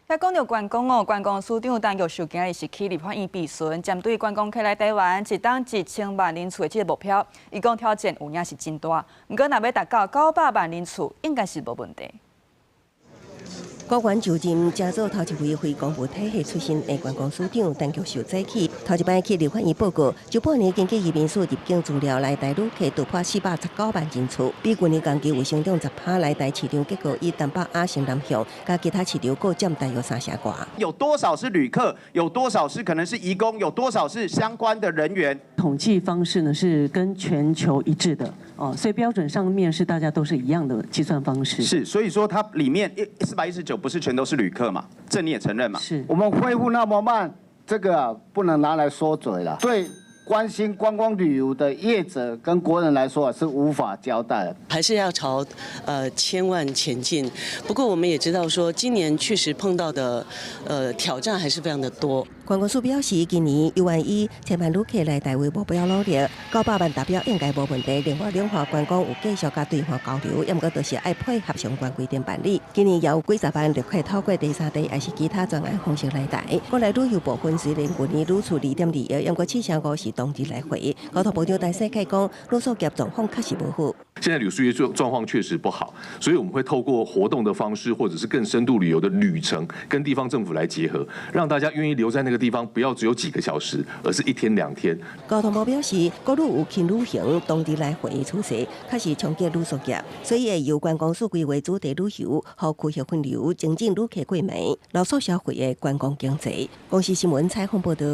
也讲到观光哦，观光署长陈玉秀今日是去立法院备询，针对观光客来台湾一档1000万人次的这个目标，伊讲挑战有影是真大，不过若要达到900万人次，应该是无问题。 高官就任，加做头一位非公务体系出身的观光署长陈玉秀早起，头一摆去立法院报告，就半年经过移民署入境资料来台旅客突破419万人次，比去年同期有成长10%来台市场，结果以东北亚城南向，加其他市场各占大约30多。有多少是旅客？有多少是可能是移工？有多少是相关的人员？统计方式呢是跟全球一致的哦，所以标准上面是大家都是一样的计算方式。是，所以说它里面419不是全都是旅客嘛？这你也承认嘛？是。我们恢复那么慢，这个不能拿来说嘴了。对关心观光旅游的业者跟国人来说是无法交代的。还是要朝1000万前进。不过我们也知道说，今年确实碰到的挑战还是非常的多。 观光署表示，今年又按以1000万旅客来台为目标努力，900万达标应该无问题。另外，两岸观光有继续加对话交流，要么个就是爱配合相关规定办理。今年也有几十万旅客透过第三地还是其他专案方式来台。国内旅游部分虽然去年旅出2.2亿，要么7.5是当日来回。交通部长陈世凯讲，旅宿业状况确实不好。 现在旅宿业状况确实不好，所以我们会透过活动的方式，或者是更深度旅游的旅程，跟地方政府来结合，让大家愿意留在那个地方，不要只有几个小时，而是1天2天。交通部表示，国旅有轻旅行、当地来回的趋势，确实冲击旅宿业，所以会由观光署规划主题旅游，和区域分流，增进旅客过暝，留宿消费的观光经济。公司新闻采访报道。